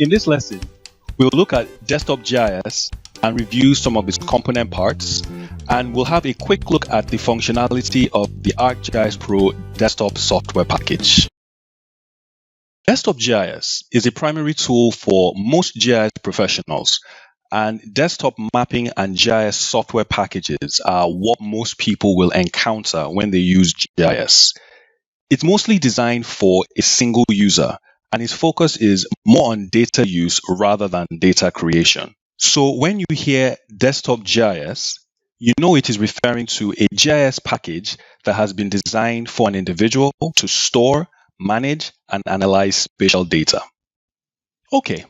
In this lesson, we'll look at desktop GIS and review some of its component parts, and we'll have a quick look at the functionality of the ArcGIS Pro desktop software package. Desktop GIS is a primary tool for most GIS professionals, and desktop mapping and GIS software packages are what most people will encounter when they use GIS. It's mostly designed for a single user, and its focus is more on data use rather than data creation. So when you hear desktop GIS, you know it is referring to a GIS package that has been designed for an individual to store, manage, and analyze spatial data. Okay,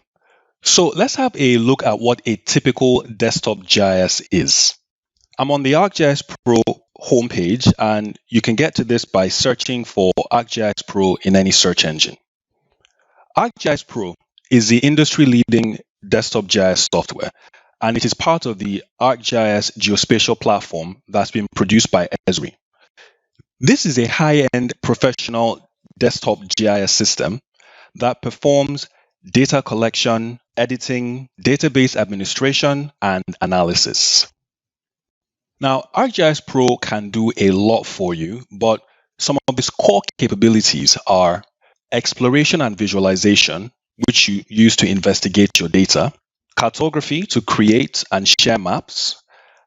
so let's have a look at what a typical desktop GIS is. I'm on the ArcGIS Pro homepage, and you can get to this by searching for ArcGIS Pro in any search engine. ArcGIS Pro is the industry-leading desktop GIS software, and it is part of the ArcGIS geospatial platform that's been produced by Esri. This is a high-end professional desktop GIS system that performs data collection, editing, database administration, and analysis. Now, ArcGIS Pro can do a lot for you, but some of its core capabilities are exploration and visualization, which you use to investigate your data, cartography to create and share maps,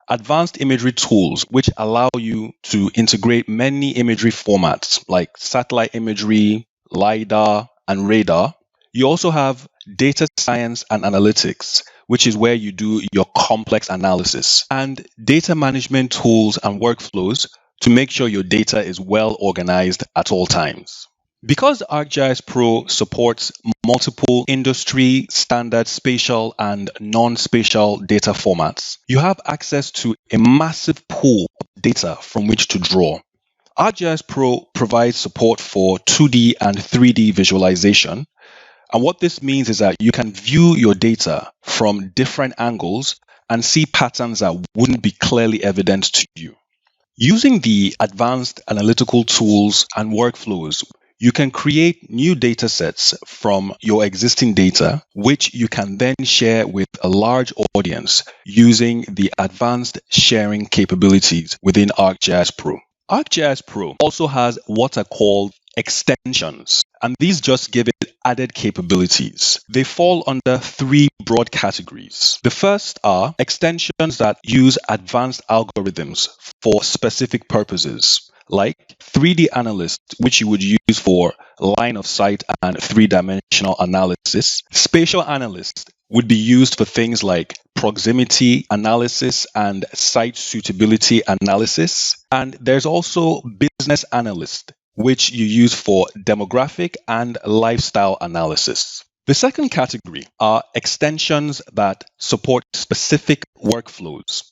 advanced imagery tools, which allow you to integrate many imagery formats like satellite imagery, LiDAR, and radar. You also have data science and analytics, which is where you do your complex analysis, and data management tools and workflows to make sure your data is well organized at all times. Because ArcGIS Pro supports multiple industry standard spatial and non-spatial data formats, you have access to a massive pool of data from which to draw. ArcGIS Pro provides support for 2D and 3D visualization. And what this means is that you can view your data from different angles and see patterns that wouldn't be clearly evident to you. Using the advanced analytical tools and workflows, you can create new data sets from your existing data, which you can then share with a large audience using the advanced sharing capabilities within ArcGIS Pro. ArcGIS Pro also has what are called extensions, and these just give it added capabilities. They fall under three broad categories. The first are extensions that use advanced algorithms for specific purposes, like 3D Analyst, which you would use for line of sight and three-dimensional analysis. Spatial Analyst would be used for things like proximity analysis and site suitability analysis. And there's also Business Analyst, which you use for demographic and lifestyle analysis. The second category are extensions that support specific workflows.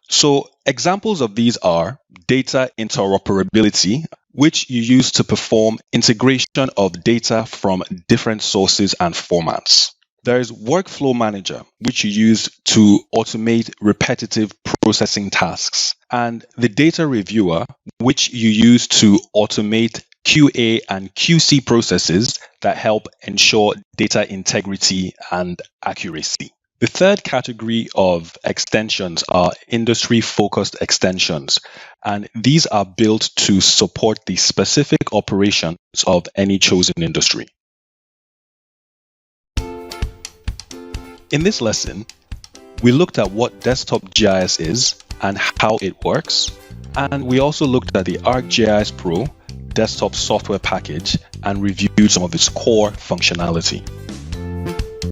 So examples of these are data interoperability, which you use to perform integration of data from different sources and formats. There is Workflow Manager, which you use to automate repetitive processing tasks, and the Data Reviewer, which you use to automate QA and QC processes that help ensure data integrity and accuracy. The third category of extensions are industry-focused extensions, and these are built to support the specific operations of any chosen industry. In this lesson, we looked at what desktop GIS is and how it works, and we also looked at the ArcGIS Pro desktop software package and reviewed some of its core functionality.